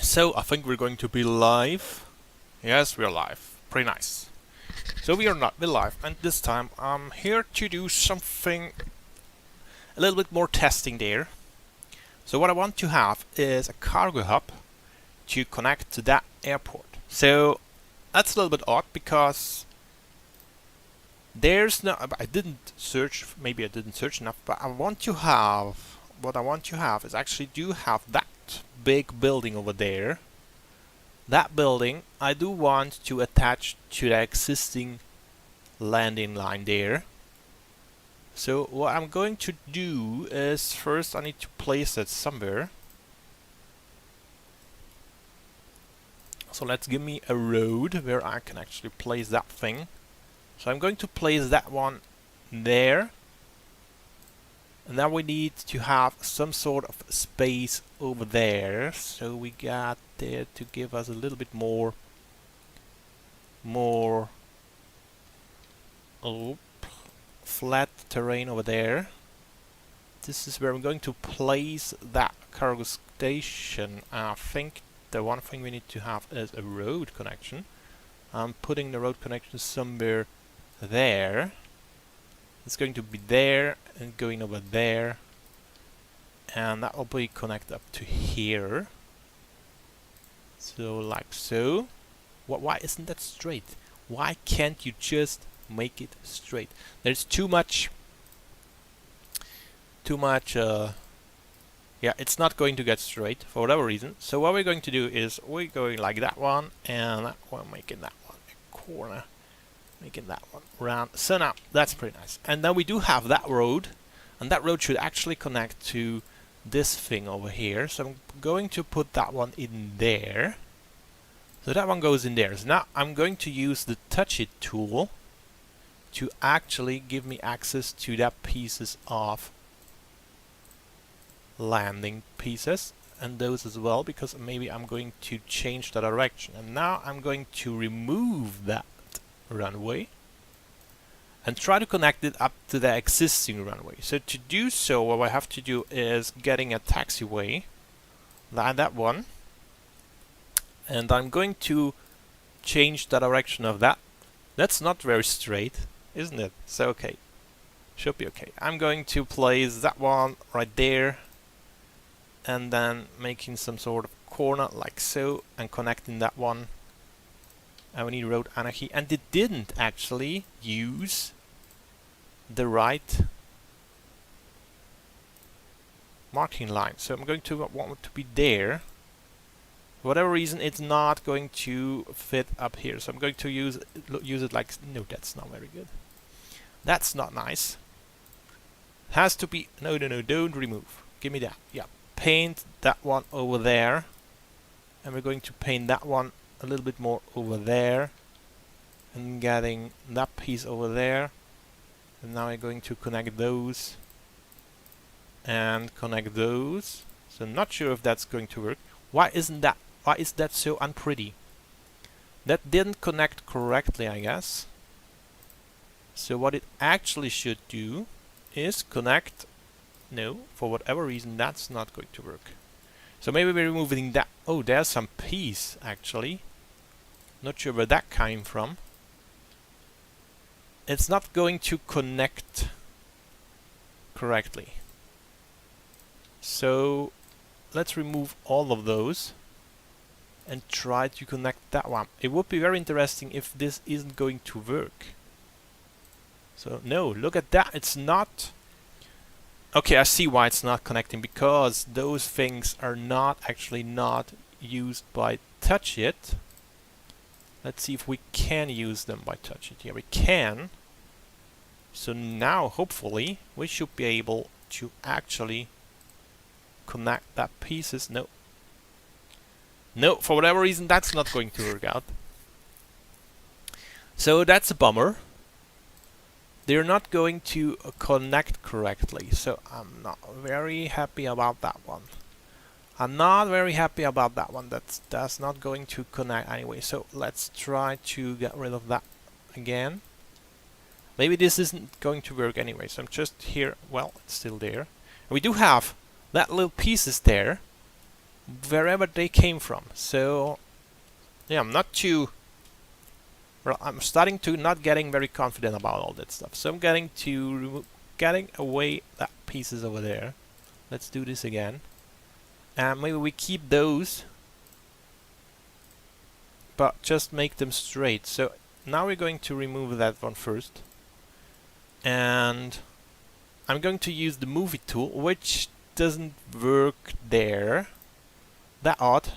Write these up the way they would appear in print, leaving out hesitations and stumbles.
So I think we're going to be live. Yes, we're live. Pretty nice. So we are not live, and this time I'm here to do something a little bit more testing there. So what I want to have is a cargo hub to connect to that airport. So that's a little bit odd because there's no, I didn't search, maybe I didn't search enough, but what I want to have is actually do have that big building over there. That building I do want to attach to the existing landing line there. So what I'm going to do is first I need to place it somewhere. So let's give me a road where I can actually place that thing. So I'm going to place that one there. And now we need to have some sort of space over there. So we got there to give us a little bit more flat terrain over there. This is where I'm going to place that cargo station. I think the one thing we need to have is a road connection. I'm putting the road connection somewhere there. It's going to be there and going over there, and that will be connected up to here. So like so. Why isn't that straight? Why can't you just make it straight? There's too much yeah, it's not going to get straight for whatever reason. So what we're going to do is we're going like that one and that one, making that one a corner, making that one round. So now that's pretty nice. And then we do have that road, and that road should actually connect to this thing over here. So I'm going to put that one in there. So that one goes in there. So now I'm going to use the touch it tool to actually give me access to that pieces of landing pieces, and those as well, because maybe I'm going to change the direction. And now I'm going to remove that runway and try to connect it up to the existing runway. So to do so, what I have to do is getting a taxiway, like that one, and I'm going to change the direction of that. That's not very straight, isn't it? So okay, should be okay. I'm going to place that one right there, and then making some sort of corner like so, and connecting that one. And we need road anarchy, and it didn't actually use the right marking line, so I'm going to want it to be there. For whatever reason, it's not going to fit up here, so I'm going to use it like, no, that's not very good. That's not nice. Has to be, no, don't remove. Give me that. Yeah, paint that one over there, and we're going to paint that one a little bit more over there, and getting that piece over there. And now I'm going to connect those and connect those. So I'm not sure if that's going to work. Why is that so unpretty? That didn't connect correctly, I guess. So what it actually should do is connect. No, for whatever reason that's not going to work. So maybe we're removing that. Oh, there's some piece actually. Not sure where that came from. It's not going to connect correctly. So let's remove all of those and try to connect that one. It would be very interesting if this isn't going to work. So no, look at that, it's not. Okay, I see why it's not connecting, because those things are not used by touch it. Let's see if we can use them by touch it. Yeah, we can. So now hopefully we should be able to actually connect that pieces. No, for whatever reason that's not going to work out. So that's a bummer. They're not going to connect correctly, so I'm not very happy about that one. That's not going to connect anyway. So let's try to get rid of that again. Maybe this isn't going to work anyway, so I'm just here. Well, it's still there. And we do have that little pieces there. wherever they came from. So yeah, I'm not too well, I'm starting to not getting very confident about all that stuff. So I'm getting away that pieces over there. Let's do this again. And maybe we keep those, but just make them straight. So now we're going to remove that one first. And I'm going to use the movie tool, which doesn't work there. That odd.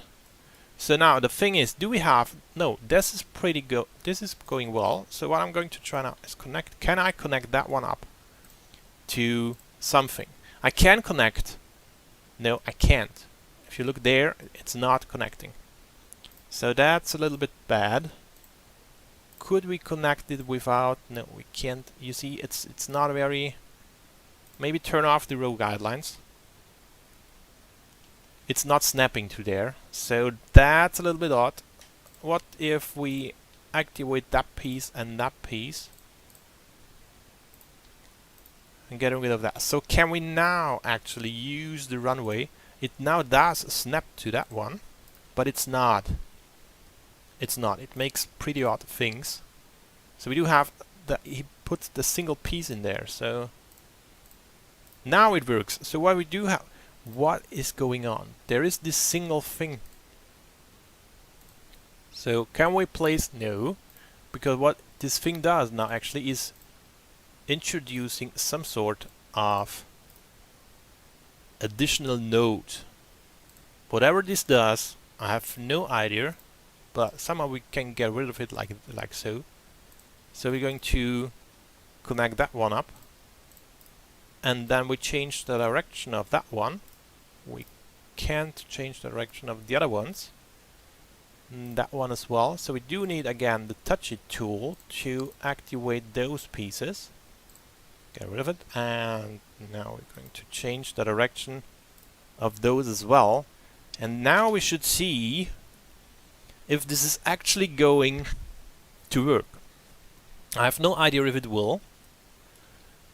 So now the thing is, do we have... No, this is pretty good. This is going well. So what I'm going to try now is connect. Can I connect that one up to something? I can connect. No, I can't. If you look there, it's not connecting. So that's a little bit bad. Could we connect it without... No, we can't. You see, it's not very... Maybe turn off the row guidelines. It's not snapping to there. So that's a little bit odd. What if we activate that piece and that piece? And get rid of that. So can we now actually use the runway? It now does snap to that one, but it's not. It's not. It makes pretty odd things. So we do have he puts the single piece in there. So now it works. So what we do have, what is going on? There is this single thing. So can we place? No, because what this thing does now actually is introducing some sort of additional node. Whatever this does, I have no idea, but somehow we can get rid of it like so. So we're going to connect that one up, and then we change the direction of that one. We can't change the direction of the other ones. That one as well. So we do need again the touch it tool to activate those pieces. Get rid of it, and now we're going to change the direction of those as well. And now we should see if this is actually going to work. I have no idea if it will.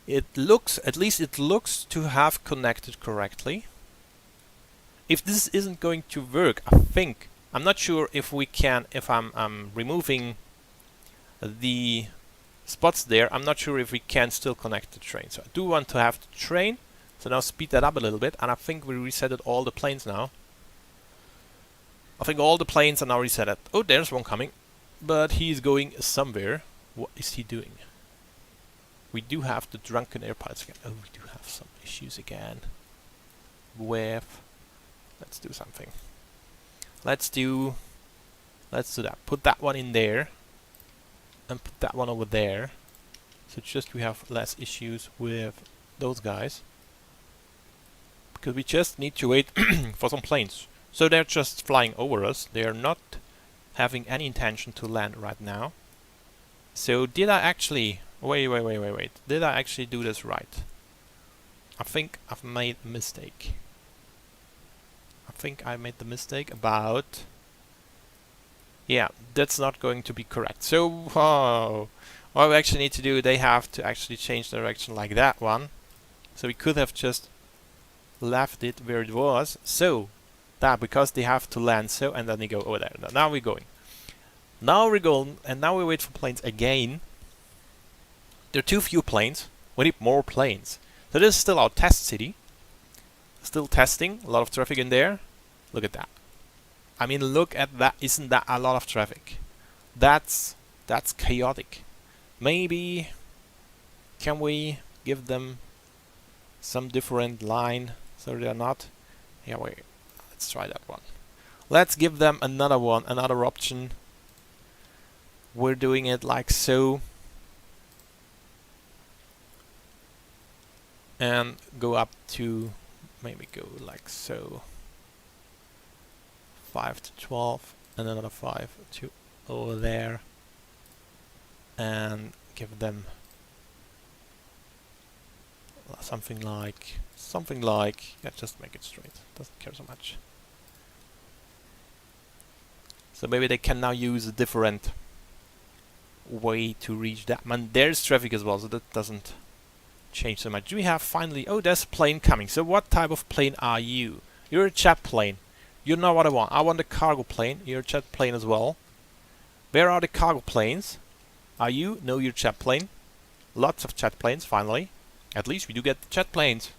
It looks, at least it looks to have connected correctly. If this isn't going to work, I think, I'm not sure if we can, if I'm removing the spots there, I'm not sure if we can still connect the train. So I do want to have the train. So now speed that up a little bit, and I think we resetted all the planes now. I think all the planes are now resetted. Oh, there's one coming, but he's going somewhere. What is he doing? We do have the drunken air pilots again. Oh, we do have some issues again with... Let's do something. Let's do that. Put that one in there, and put that one over there. So just we have less issues with those guys. Because we just need to wait for some planes. So they're just flying over us. They are not having any intention to land right now. So did I actually... Wait. Did I actually do this right? I think I've made a mistake. I think I made the mistake about... Yeah, that's not going to be correct. So, what we actually need to do, they have to actually change direction like that one. So we could have just left it where it was. So, that because they have to land so, and then they go over there. Now we're going. Now we're going, and now we wait for planes again. There are too few planes. We need more planes. So this is still our test city. Still testing. A lot of traffic in there. Look at that. I mean, look at that. Isn't that a lot of traffic? That's chaotic. Maybe can we give them some different line so they're not... Yeah, wait. Let's try that one. Let's give them another one, another option. We're doing it like so. And go up to... Maybe go like so. 5 to 12, and another 5 to over there, and give them something like, yeah, just make it straight, doesn't care so much. So maybe they can now use a different way to reach that. Man, there's traffic as well, so that doesn't change so much. Do we have finally... Oh, there's a plane coming. So what type of plane are you? You're a jet plane. You know what I want. I want the cargo plane, your jet plane as well. Where are the cargo planes? Are you? No, your jet plane. Lots of jet planes, finally. At least we do get jet planes.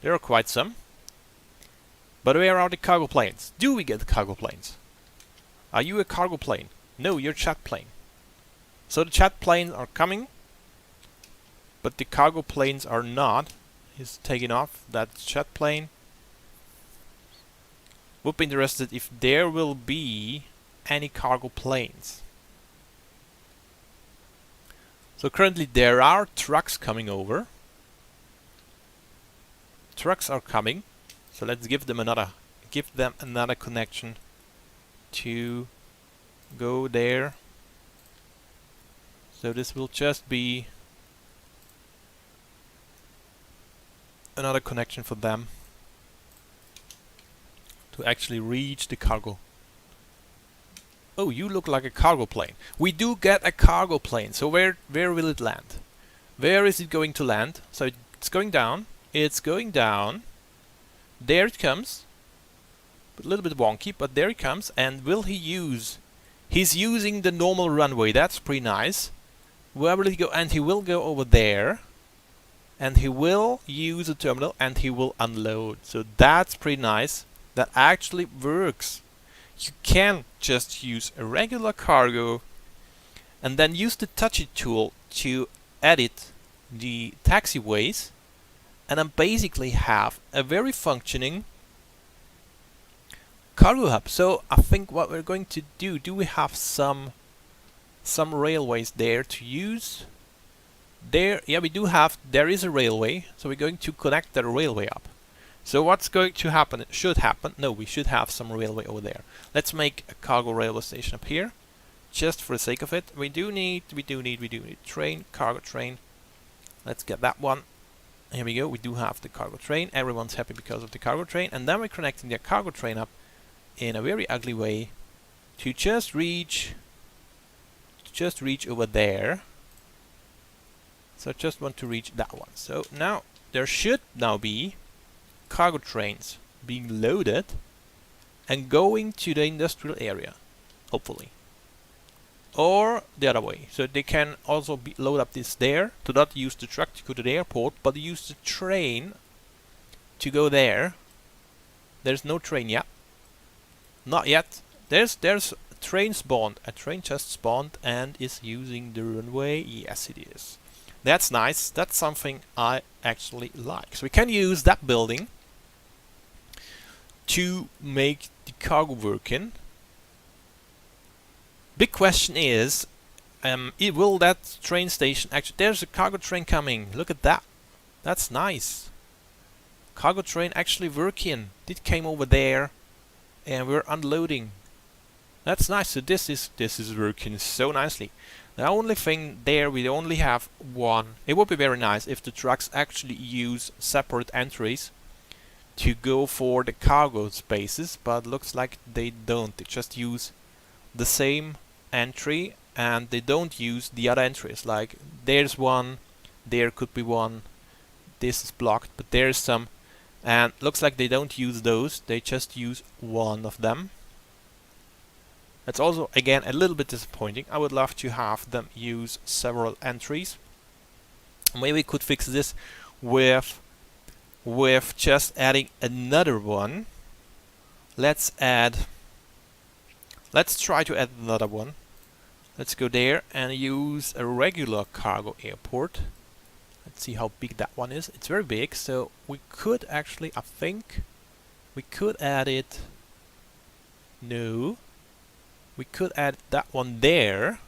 There are quite some. But where are the cargo planes? Do we get the cargo planes? Are you a cargo plane? No, you're jet plane. So the jet planes are coming, but the cargo planes are not. He's taking off. That jet plane. Would be interested if there will be any cargo planes. So currently there are trucks coming over. Trucks are coming. So let's give them another connection to go there. So this will just be another connection for them to actually reach the cargo. Oh, you look like a cargo plane. We do get a cargo plane. So where will it land? Where is it going to land? So it's going down. It's going down. There it comes. A little bit wonky, but there it comes. And will he use... He's using the normal runway. That's pretty nice. Where will he go? And he will go over there. And he will use a terminal and he will unload. So that's pretty nice. That actually works. You can just use a regular cargo and then use the touchy tool to edit the taxiways and then basically have a very functioning cargo hub. So I think what we're going to do we have some railways there to use? There, yeah, we do have, there is a railway, so we're going to connect the railway up. So what's going to happen? It should happen. No, we should have some railway over there. Let's make a cargo railway station up here, just for the sake of it. We do need train, cargo train. Let's get that one. Here we go. We do have the cargo train. Everyone's happy because of the cargo train. And then we're connecting the cargo train up in a very ugly way to just reach over there. So I just want to reach that one. So now there should now be cargo trains being loaded and going to the industrial area, hopefully, or the other way. So they can also load up this there, to not use the truck to go to the airport, but use the train to go there. There's no train yet, not yet. There's a train spawned. A train just spawned and is using the runway. Yes, it is. That's nice. That's something I actually like. So we can use that building to make the cargo work in. Big question is, will that train station actually... There's a cargo train coming. Look at that. That's nice. Cargo train actually working. It came over there and we're unloading. That's nice. So this is working so nicely. The only thing there, we only have one. It would be very nice if the trucks actually use separate entries to go for the cargo spaces, but looks like they don't. They just use the same entry and they don't use the other entries. Like there's one, there could be one, this is blocked, but there's some, and looks like they don't use those. They just use one of them. That's also again a little bit disappointing. I would love to have them use several entries. Maybe we could fix this with just adding another one. Let's try to add another one. Let's go there and use a regular cargo airport. Let's see how big that one is. It's very big, so we could actually, I think we could add it. No, we could add that one there.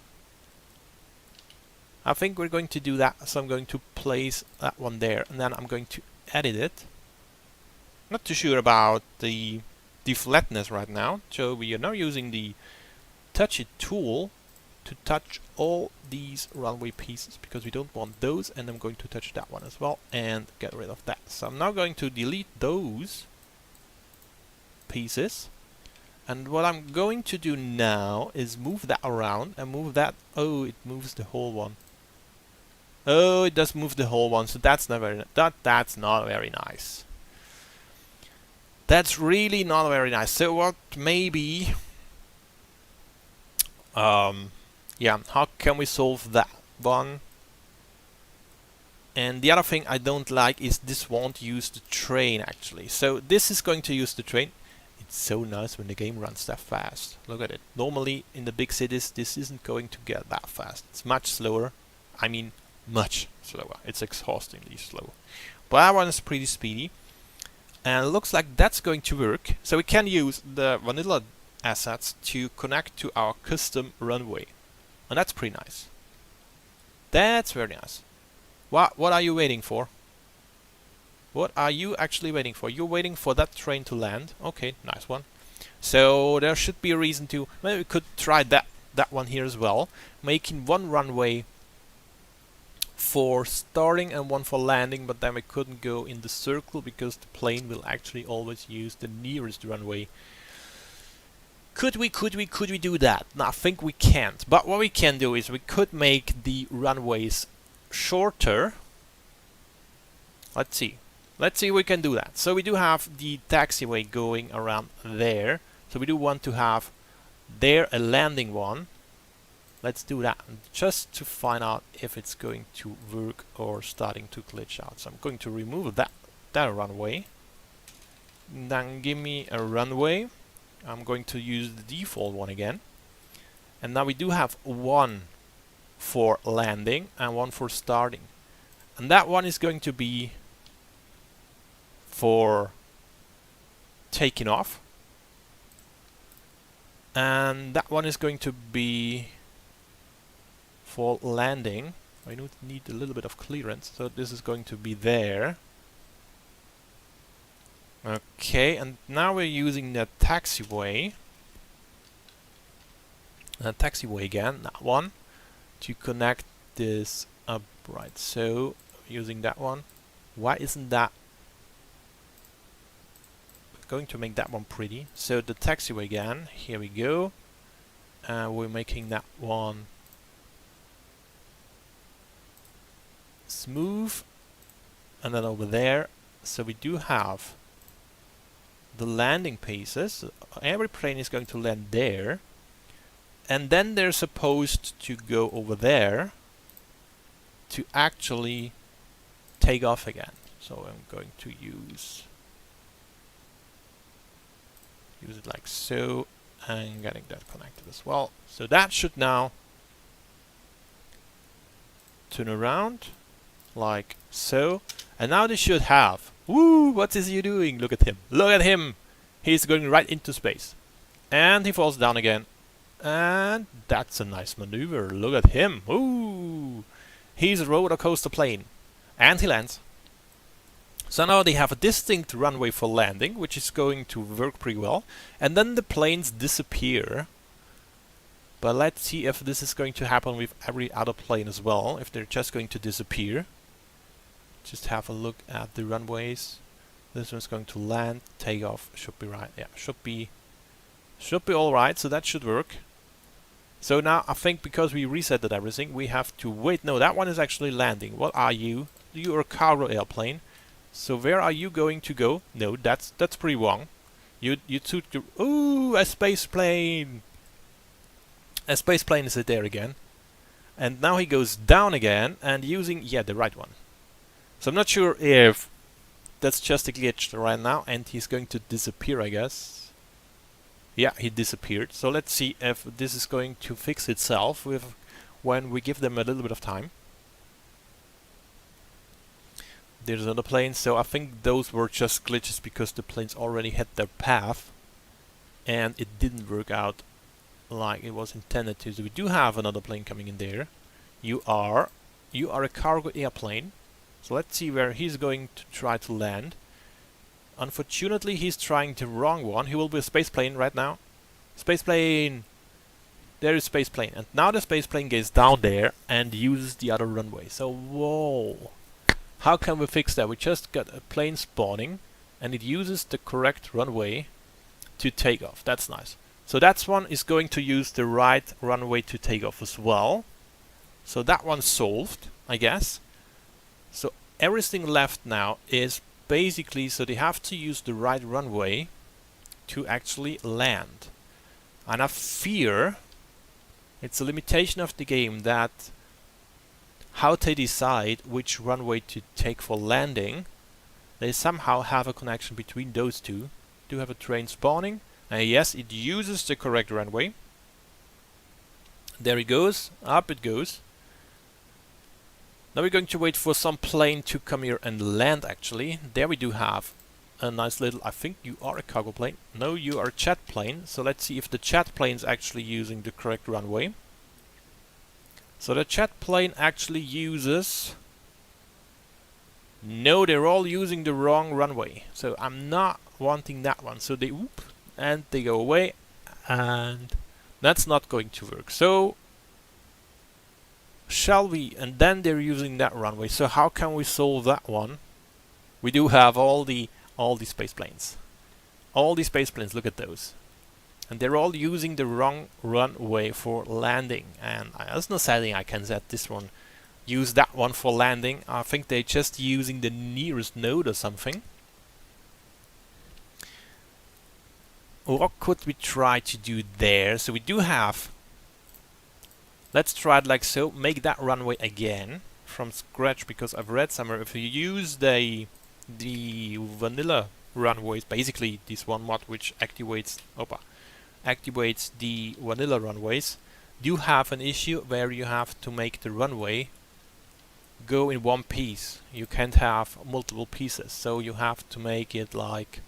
I think we're going to do that, so I'm going to place that one there and then I'm going to edit it. Not too sure about the flatness right now, so we are now using the touch it tool to touch all these runway pieces because we don't want those, and I'm going to touch that one as well and get rid of that. So I'm now going to delete those pieces, and what I'm going to do now is move that around and move that. Oh, it moves the whole one. Oh, it does move the whole one, so that's not very that's not very nice. That's really not very nice. So what maybe yeah, how can we solve that one? And the other thing I don't like is this won't use the train actually. So this is going to use the train. It's so nice when the game runs that fast. Look at it. Normally in the big cities this isn't going to get that fast. It's much slower. I mean much slower. It's exhaustingly slow. But that one is pretty speedy. And it looks like that's going to work. So we can use the vanilla assets to connect to our custom runway. And that's pretty nice. That's very nice. What are you waiting for? What are you actually waiting for? You're waiting for that train to land. Okay, nice one. So there should be a reason to... Maybe we could try that one here as well. Making one runway for starting and one for landing, but then we couldn't go in the circle because the plane will actually always use the nearest runway. Could we do that? No, I think we can't. But what we can do is we could make the runways shorter. Let's see if we can do that. So we do have the taxiway going around there, so we do want to have there a landing one. Let's do that just to find out if it's going to work or starting to glitch out. So I'm going to remove that runway. Then give me a runway. I'm going to use the default one again, and now we do have one for landing and one for starting, and that one is going to be for taking off, and that one is going to be for landing. I need a little bit of clearance, so this is going to be there. Okay, and now we're using the taxiway again, that one, to connect this up, right? So using that one. Why isn't that going to make that one pretty? So the taxiway again, here we go. We're making that one smooth, and then over there, so we do have the landing paces. Every plane is going to land there, and then they're supposed to go over there to actually take off again. So I'm going to use it like so, and getting that connected as well. So that should now turn around like so, and now they should have... Woo! What is he doing? Look at him. Look at him! He's going right into space. And he falls down again. And that's a nice maneuver. Look at him. Ooh! He's a roller coaster plane. And he lands. So now they have a distinct runway for landing, which is going to work pretty well. And then the planes disappear. But let's see if this is going to happen with every other plane as well. If they're just going to disappear. Just have a look at the runways. This one's going to land, take off, should be right. Yeah, should be alright, so that should work. So now I think because we resetted everything, we have to wait. No, that one is actually landing. What are you? You're a cargo airplane. So where are you going to go? No, that's pretty wrong. You took the... Ooh, a space plane! A space plane is there again. And now he goes down again and using, yeah, the right one. So I'm not sure if that's just a glitch right now and he's going to disappear, I guess. Yeah, he disappeared. So let's see if this is going to fix itself with when we give them a little bit of time. There's another plane, so I think those were just glitches because the planes already had their path and it didn't work out like it was intended to. So we do have another plane coming in there. You are a cargo airplane. So let's see where he's going to try to land. Unfortunately, he's trying the wrong one. He will be a space plane right now. Space plane! There is space plane. And now the space plane gets down there and uses the other runway. So, whoa! How can we fix that? We just got a plane spawning and it uses the correct runway to take off. That's nice. So that one is going to use the right runway to take off as well. So that one's solved, I guess. So everything left now is basically, so they have to use the right runway to actually land. And I fear it's a limitation of the game that how they decide which runway to take for landing, they somehow have a connection between those two. Do have a train spawning, and yes, it uses the correct runway. There it goes, up it goes. Now we're going to wait for some plane to come here and land actually. There we do have a nice little, I think you are a cargo plane. No, you are a jet plane. So let's see if the jet plane is actually using the correct runway. So the jet plane actually uses... No, they're all using the wrong runway. So I'm not wanting that one. So they whoop and they go away, and that's not going to work. So shall we? And then they're using that runway. So how can we solve that one? We do have all the space planes. All the space planes, look at those. And they're all using the wrong runway for landing. And there's no setting I can set this one. Use that one for landing. I think they're just using the nearest node or something. What could we try to do there? So we do have... Let's try it like so. Make that runway again from scratch, because I've read somewhere if you use the vanilla runways, basically this one mod which activates the vanilla runways, you have an issue where you have to make the runway go in one piece. You can't have multiple pieces, so you have to make it like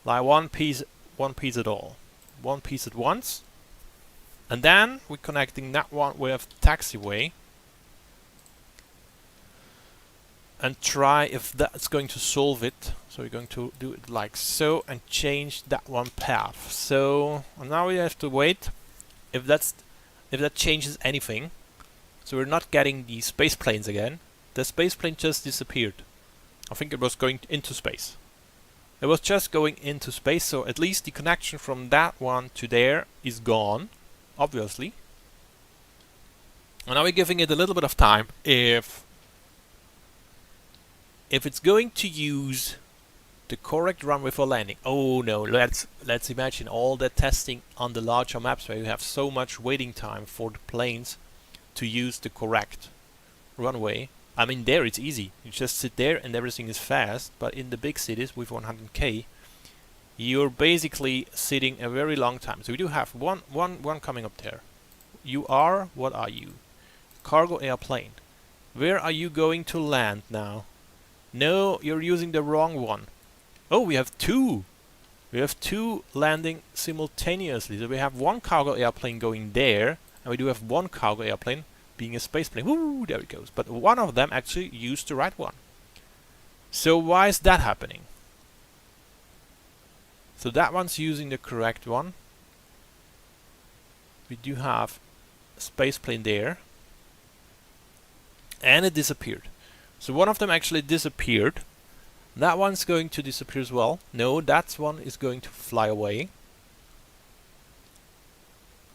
one piece at all, one piece at once. And then we're connecting that one with taxiway and try if that's going to solve it. So we're going to do it like so and change that one path. So now we have to wait if that changes anything. So we're not getting the space planes again. The space plane just disappeared. I think it was going into space. It was just going into space, so at least the connection from that one to there is gone, obviously. And now we're giving it a little bit of time. If it's going to use the correct runway for landing. Oh no, let's imagine all that testing on the larger maps where you have so much waiting time for the planes to use the correct runway. I mean, there it's easy. You just sit there and everything is fast. But in the big cities with 100k, you're basically sitting a very long time. So we do have one coming up there. You are, what are you? Cargo airplane. Where are you going to land now? No, you're using the wrong one. Oh, we have two. We have two landing simultaneously. So we have one cargo airplane going there, and we do have one cargo airplane being a space plane. Woo, there it goes. But one of them actually used the right one. So why is that happening? So that one's using the correct one. We do have a space plane there. And it disappeared. So one of them actually disappeared. That one's going to disappear as well. No, that one is going to fly away.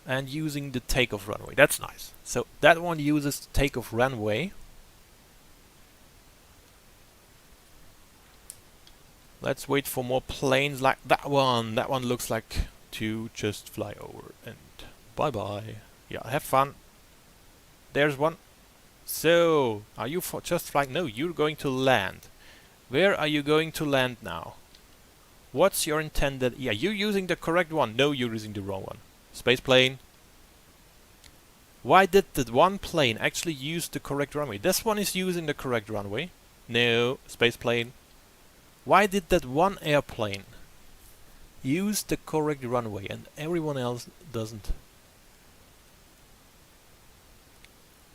And using the takeoff runway. That's nice. So that one uses the takeoff runway. Let's wait for more planes like that one. That one looks like to just fly over. And bye-bye. Yeah, have fun. There's one. So, are you just flying? No, you're going to land. Where are you going to land now? What's your intended... Yeah, you're using the correct one. No, you're using the wrong one. Space plane. Why did that one plane actually use the correct runway? This one is using the correct runway. No, space plane. Why did that one airplane use the correct runway and everyone else doesn't?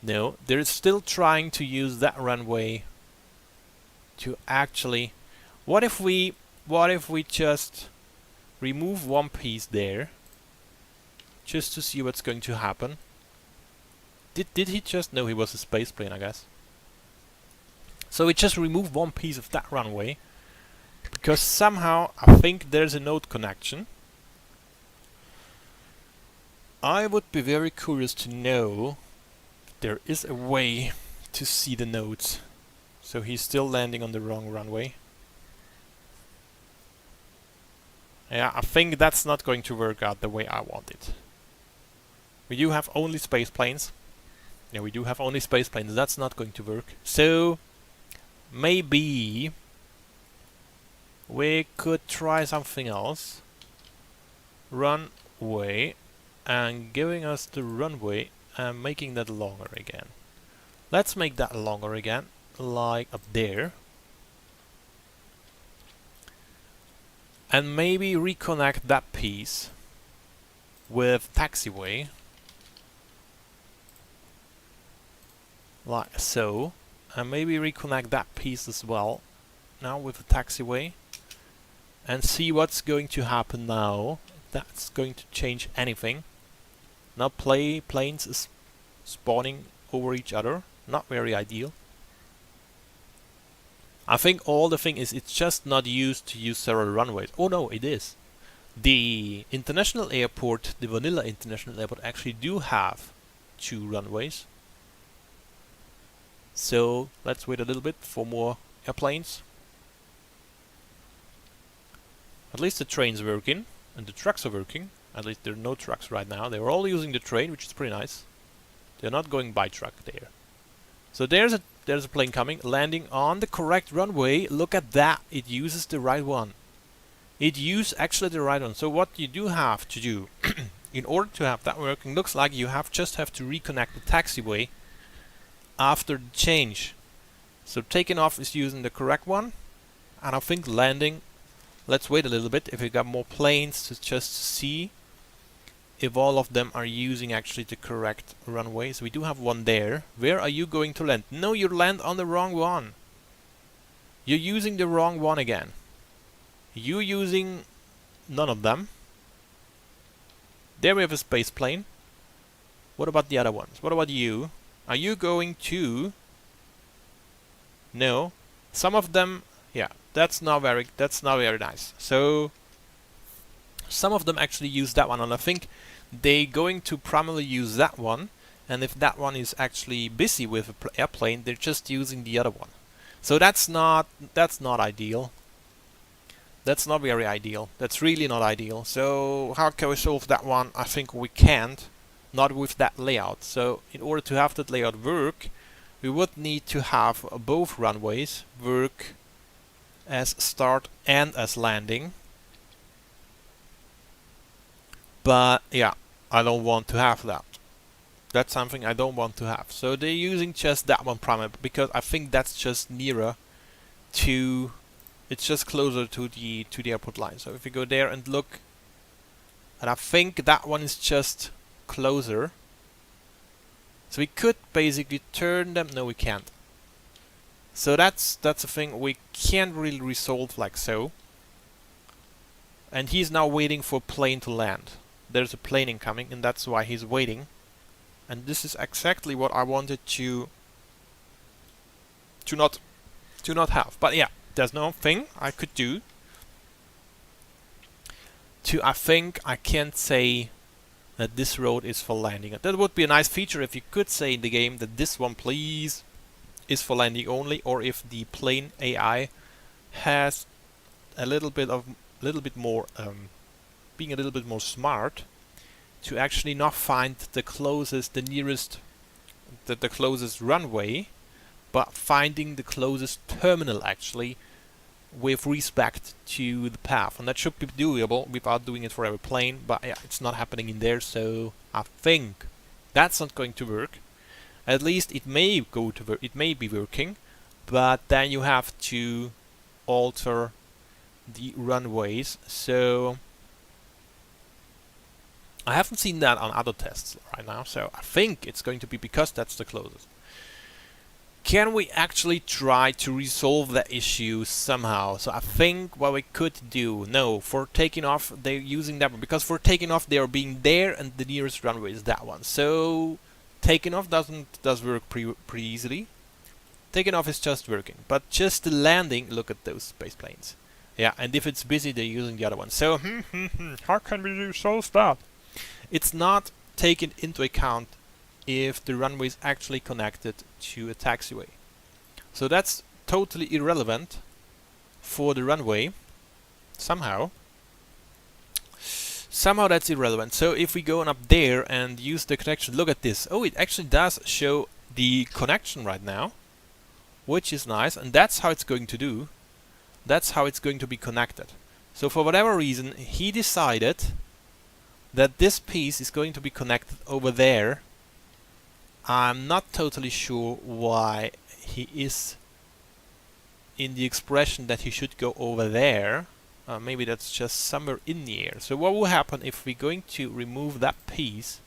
No, they're still trying to use that runway to actually... What if we just remove one piece there just to see what's going to happen? Did he just... No, he was a space plane, I guess. So we just remove one piece of that runway because somehow I think there's a node connection. I would be very curious to know if there is a way to see the nodes. So he's still landing on the wrong runway. Yeah, I think that's not going to work out the way I want it. We do have only space planes. Yeah, we do have only space planes. That's not going to work. So maybe we could try something else. Runway, and giving us the runway and making that longer again. Let's make that longer again, like up there. And maybe reconnect that piece with taxiway. Like so. And maybe reconnect that piece as well. Now with the taxiway. And see what's going to happen now. That's going to change anything. Now planes is spawning over each other. Not very ideal. I think all the thing is it's just not used to use several runways. Oh no, it is. The international airport, the vanilla international airport, actually do have 2 runways. So let's wait a little bit for more airplanes. At least the train's working and the trucks are working. At least there are no trucks right now. They're all using the train, which is pretty nice. They're not going by truck there. So there's a plane coming, landing on the correct runway. Look at that. It uses the right one. It uses actually the right one. So what you do have to do in order to have that working, looks like you just have to reconnect the taxiway after the change. So taking off is using the correct one, and I think landing, let's wait a little bit if we got more planes to just see if all of them are using actually the correct runway. So we do have one there. Where are you going to land? No, you land on the wrong one. You're using the wrong one again. You're using none of them. There we have a space plane. What about the other ones? What about you? Are you going to... No. Some of them... Yeah, that's not very nice. So some of them actually use that one, and I think they're going to primarily use that one, and if that one is actually busy with an airplane, they're just using the other one. So that's not ideal. That's not very ideal. That's really not ideal. So how can we solve that one? I think we can't, not with that layout. So in order to have that layout work, we would need to have both runways work as start and as landing. But yeah, I don't want to have that. That's something I don't want to have. So they're using just that one primarily because I think that's just nearer to, it's just closer to the airport line. So if you go there and look, and I think that one is just closer. So we could basically turn them. No, we can't. So that's a thing we can't really resolve like so. And he's now waiting for a plane to land. There's a plane incoming, and that's why he's waiting. And this is exactly what I wanted to not have. But yeah, there's no thing I could do to, I think I can't say that this road is for landing. That would be a nice feature if you could say in the game that this one please is for landing only, or if the plane AI has a little bit more being a little bit more smart to actually not find the closest, the nearest, the closest runway, but finding the closest terminal actually with respect to the path. And that should be doable without doing it for every plane, but yeah, it's not happening in there, so I think that's not going to work. At least it may go to it may be working, but then you have to alter the runways. So I haven't seen that on other tests right now, so I think it's going to be because that's the closest. Can we actually try to resolve that issue somehow? So I think what we could do, no, for taking off they're using that one, because for taking off they are being there and the nearest runway is that one. So taking off does work pretty easily. Taking off is just working, but just the landing, look at those space planes. Yeah, and if it's busy they're using the other one. So how can we resolve that? It's not taken into account if the runway is actually connected to a taxiway. So that's totally irrelevant for the runway. Somehow that's irrelevant. So if we go on up there and use the connection, look at this. Oh, it actually does show the connection right now, which is nice, and that's how it's going to do. That's how it's going to be connected. So for whatever reason, he decided that this piece is going to be connected over there. I'm not totally sure why he is in the expression that he should go over there. Maybe that's just somewhere in the air. So what will happen if we're going to remove that piece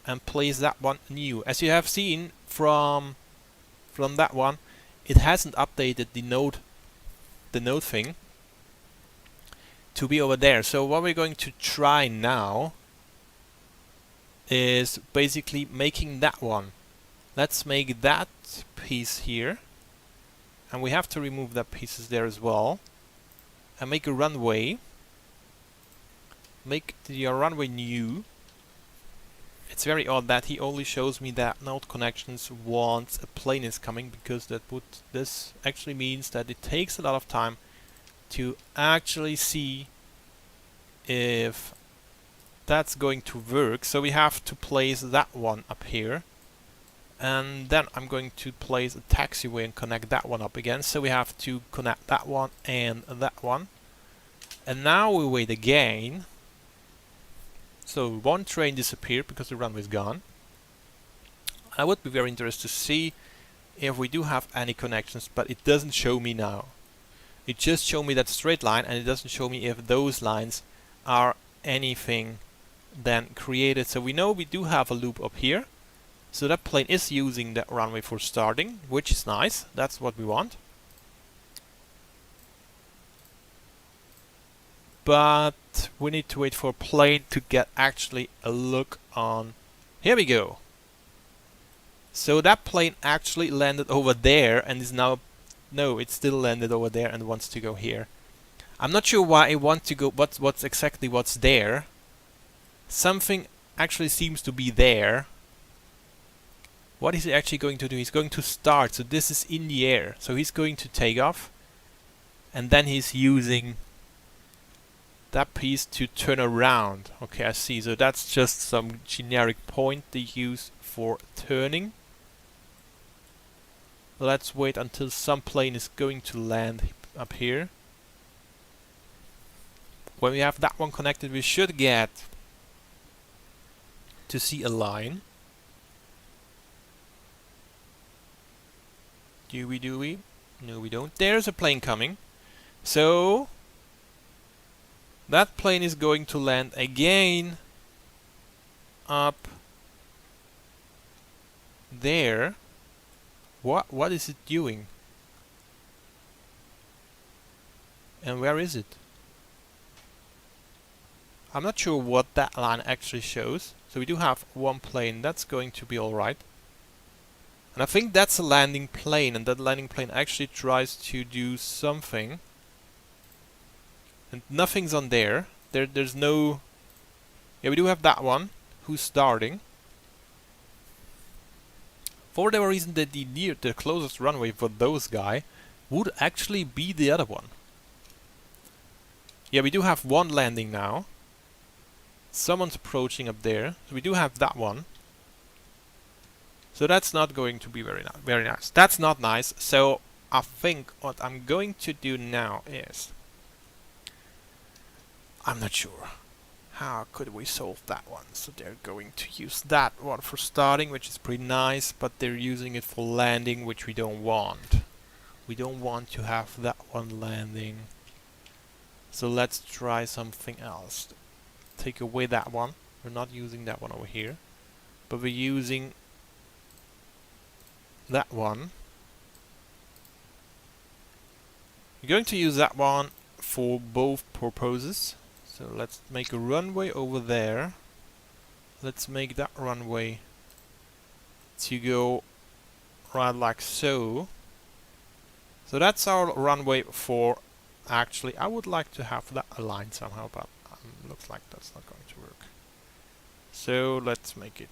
and place that one new? As you have seen from that one, it hasn't updated the node thing to be over there. So what we're going to try now is basically making that one. Let's make that piece here, and we have to remove that pieces there as well, and make a runway. Make the runway new. It's very odd that he only shows me that node connections once a plane is coming, because this actually means that it takes a lot of time to actually see if that's going to work. So we have to place that one up here, and then I'm going to place a taxiway and connect that one up again. So we have to connect that one and that one, and now we wait again. So one train disappeared because the runway is gone. I would be very interested to see if we do have any connections, but it doesn't show me now. It just shows me that straight line, and it doesn't show me if those lines are anything then created. So we know we do have a loop up here. So that plane is using that runway for starting, which is nice. That's what we want. But we need to wait for a plane to get actually a look on. Here we go. So that plane actually landed over there and is now, no, it still landed over there and wants to go here. I'm not sure why it wants to go, what's exactly what's there. Something actually seems to be there. What is he actually going to do? He's going to start. So this is in the air. So he's going to take off, and then he's using that piece to turn around. Okay, I see. So that's just some generic point they use for turning. Let's wait until some plane is going to land up here. When we have that one connected, we should get to see a line. Do we? No, we don't. There's a plane coming. So that plane is going to land again up there. What is it doing? And where is it? I'm not sure what that line actually shows. So we do have one plane. That's going to be alright. And I think that's a landing plane, and that landing plane actually tries to do something. And nothing's on there. There's no... Yeah, we do have that one who's starting. For whatever reason, the closest runway for those guy would actually be the other one. Yeah, we do have one landing now. Someone's approaching up there. So we do have that one. So that's not going to be very nice. That's not nice. So I think what I'm going to do now is... I'm not sure. How could we solve that one? So they're going to use that one for starting, which is pretty nice, but they're using it for landing, which we don't want. We don't want to have that one landing. So let's try something else. Take away that one. We're not using that one over here, but we're using that one. We're going to use that one for both purposes. So let's make a runway over there. Let's make that runway to go right like so. So that's our runway for... Actually, I would like to have that aligned somehow, but looks like that's not going to work. So let's make it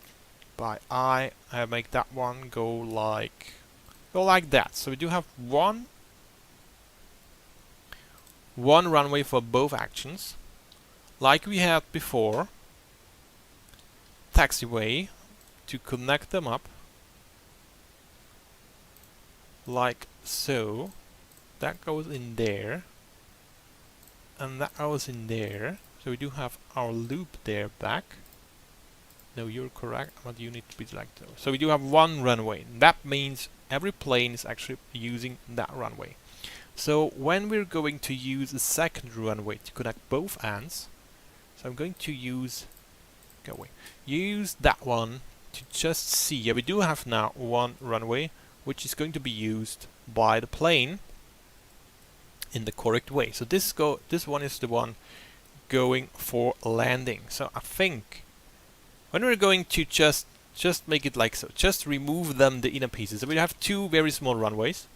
by eye. I make that one go like go like that. So we do have one runway for both actions, like we had before. Taxiway to connect them up, like so. That goes in there, and that goes in there. So we do have our loop there back. No, you're correct, but you need to be like that. So we do have one runway. That means every plane is actually using that runway. So when we're going to use a second runway to connect both ends, so I'm going to use that one to just see. Yeah, we do have now one runway, which is going to be used by the plane in the correct way. So this one is the one going for landing. So I think when we're going to just make it like so, just remove them, the inner pieces. So we have two very small runways.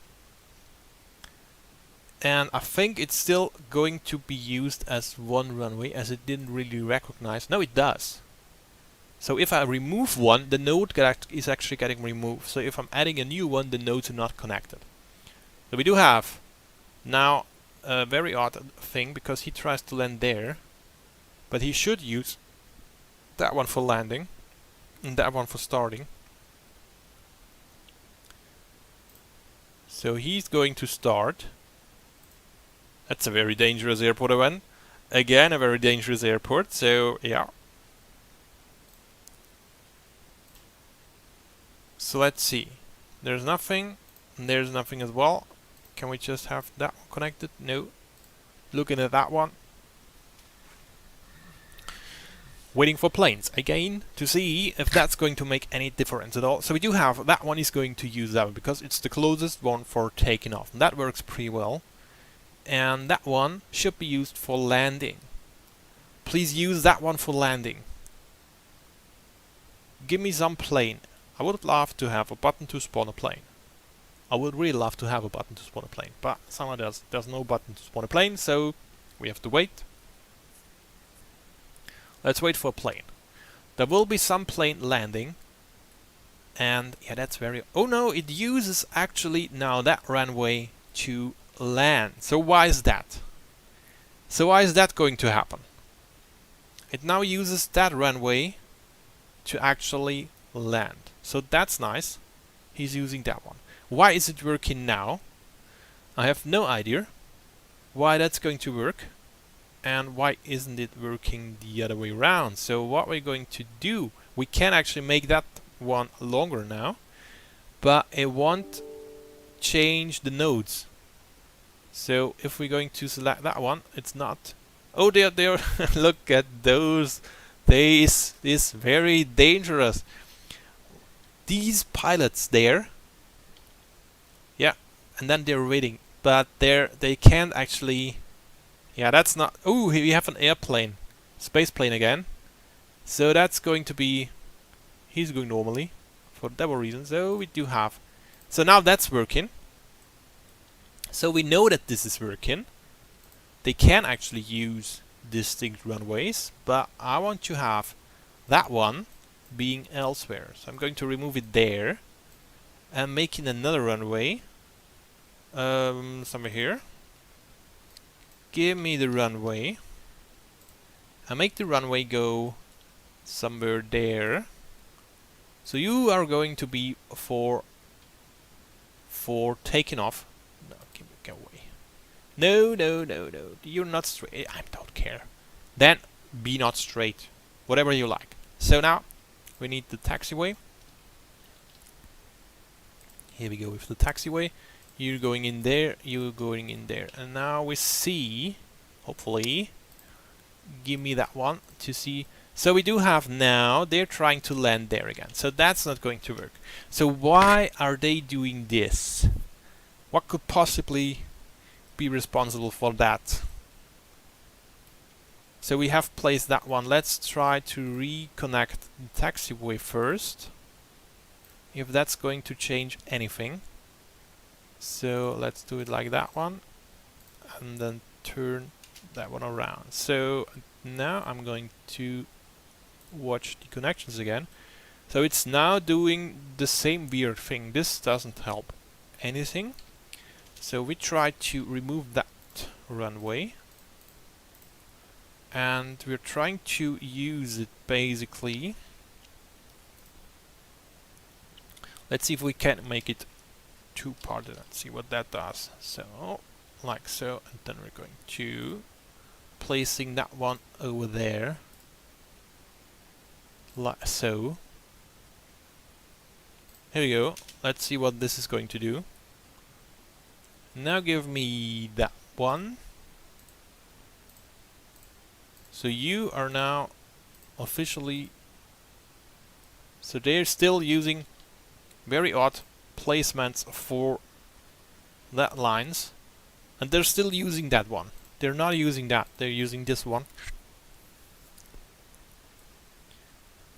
And I think it's still going to be used as one runway, as it didn't really recognize. No, it does. So if I remove one, the node is actually getting removed. So if I'm adding a new one, the nodes are not connected. So we do have now a very odd thing, because he tries to land there, but he should use that one for landing and that one for starting. So he's going to start. That's a very dangerous airport I went. Again, a very dangerous airport, so yeah. So let's see. There's nothing, and there's nothing as well. Can we just have that one connected? No. Looking at that one. Waiting for planes again to see if that's going to make any difference at all. So we do have that one is going to use that one because it's the closest one for taking off. And that works pretty well. And that one should be used for landing. Please use that one for landing. Give me some plane. I would love to have a button to spawn a plane. I would really love to have a button to spawn a plane, but somehow there's no button to spawn a plane, so we have to wait. Let's wait for a plane. There will be some plane landing, and yeah, that's very... Oh no, it uses actually now that runway to land. So why is that? So why is that going to happen? It now uses that runway to actually land. So that's nice. He's using that one. Why is it working now? I have no idea why that's going to work. And why isn't it working the other way around? So what we're going to do, we can actually make that one longer now, but it won't change the nodes. So if we're going to select that one, it's not. Oh, they're look at those. This is very dangerous. These pilots there. Yeah, and then they're waiting, but they can't actually. Yeah, that's not... Oh, we have an airplane. Space plane again. So that's going to be... He's going normally. For whatever reason. So we do have... So now that's working. So we know that this is working. They can actually use distinct runways. But I want to have that one being elsewhere. So I'm going to remove it there. And making another runway. Somewhere here. Give me the runway. And make the runway go somewhere there. So you are going to be for taking off. No, get away. No. You're not straight. I don't care. Then be not straight. Whatever you like. So now we need the taxiway. Here we go with the taxiway. You're going in there, you're going in there. And now we see, hopefully, give me that one to see. So we do have now, they're trying to land there again. So that's not going to work. So why are they doing this? What could possibly be responsible for that? So we have placed that one. Let's try to reconnect the taxiway first. If that's going to change anything. So let's do it like that one, and then turn that one around. So now I'm going to watch the connections again. So it's now doing the same weird thing. This doesn't help. anything. So we try to remove that runway, and we're trying to use it basically. Let's see if we can make it two-parted. Let's see what that does. So, like so, and then we're going to placing that one over there, like so. Here we go. Let's see what this is going to do. Now give me that one. So you are now officially... So they're still using very odd placements for that lines. And they're still using that one. They're not using that. They're using this one.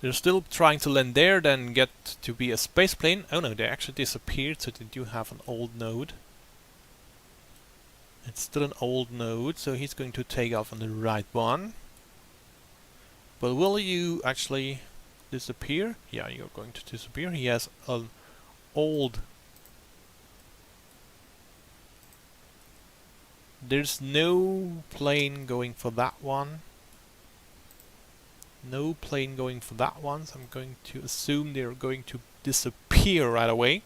They're still trying to land there, then get to be a space plane. Oh no, they actually disappeared, so they do have an old node. It's still an old node, so he's going to take off on the right one. But will you actually disappear? Yeah, you're going to disappear. He has an old... There's no plane going for that one. No plane going for that one, so I'm going to assume they're going to disappear right away.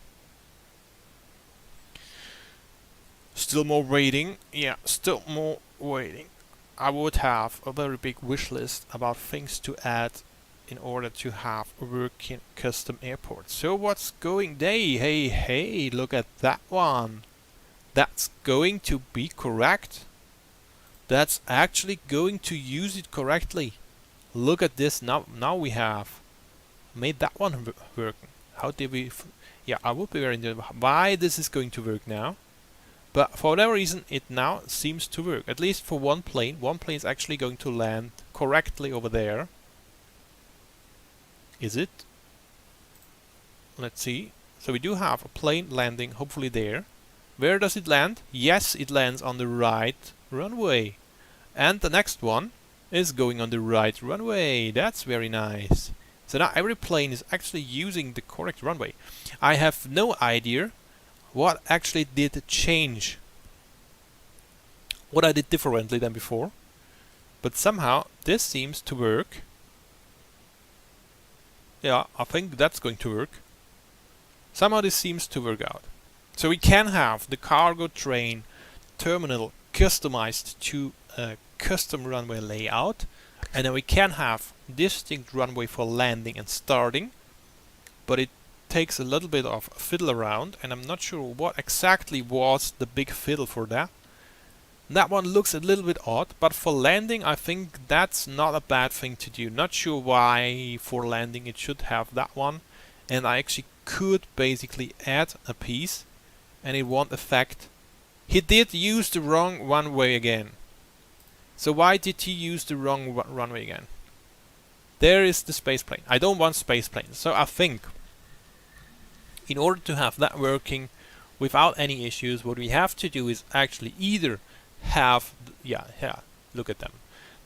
Still more waiting. Yeah, still more waiting. I would have a very big wish list about things to add in order to have a working custom airport. So what's going... Hey, look at that one. That's going to be correct. That's actually going to use it correctly. Look at this. Now we have made that one working. How did we... Yeah, I would be very interested why this is going to work now. But for whatever reason, it now seems to work. At least for one plane. One plane is actually going to land correctly over there. Is it? Let's see. So we do have a plane landing, hopefully there. Where does it land? Yes, it lands on the right runway. And the next one is going on the right runway. That's very nice. So now every plane is actually using the correct runway. I have no idea what actually did change. What I did differently than before. But somehow this seems to work. Yeah, I think that's going to work. Somehow this seems to work out. So we can have the cargo train terminal customized to a custom runway layout, and then we can have distinct runway for landing and starting, but it takes a little bit of fiddle around, and I'm not sure what exactly was the big fiddle for that. That one looks a little bit odd, but for landing I think that's not a bad thing to do. Not sure why for landing it should have that one, and I actually could basically add a piece and it won't affect. He did use the wrong runway again. So why did he use the wrong runway again? There is the space plane. I don't want space planes. So I think in order to have that working without any issues, what we have to do is actually either have... look at them.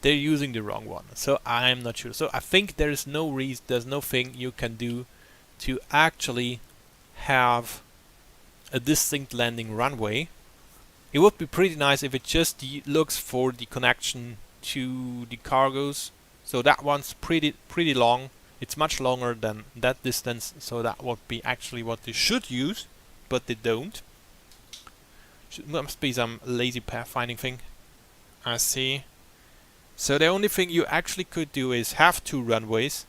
They're using the wrong one. So I'm not sure. So I think there is no reason, there's no thing you can do to actually have a distinct landing runway. It would be pretty nice if it just looks for the connection to the cargos. So that one's pretty long. It's much longer than that distance. So that would be actually what they should use, but they don't. Must be some lazy pathfinding thing. I see. So the only thing you actually could do is have two runways,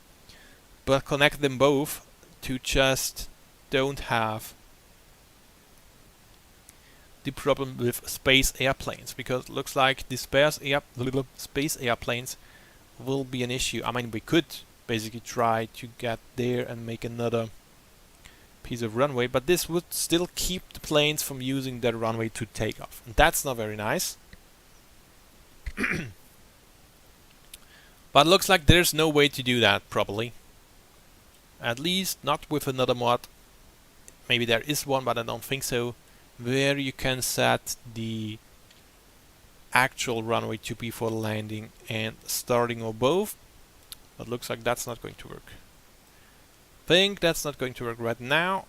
but connect them both to just don't have the problem with space airplanes, because it looks like the space airplanes will be an issue. I mean, we could basically try to get there and make another piece of runway, but this would still keep the planes from using their runway to take off, and that's not very nice. But it looks like there's no way to do that properly, at least not with another mod. Maybe there is one, but I don't think so, where you can set the actual runway to be for landing and starting or both. But looks like that's not going to work. Think that's not going to work right now.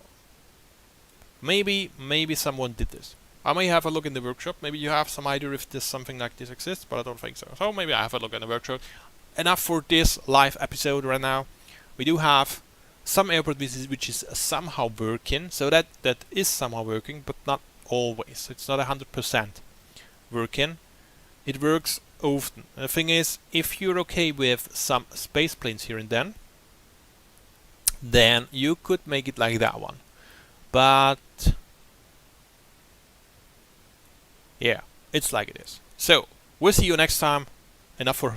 Maybe someone did this. I may have a look in the workshop. Maybe you have some idea if something like this exists, but I don't think so. So maybe I have a look in the workshop. Enough for this live episode right now. We do have some airport which is somehow working, so that is somehow working, but not always. It's not 100% working. It works often. The thing is, if you're okay with some space planes here and then you could make it like that one. But yeah, it's like it is. So we'll see you next time. Enough for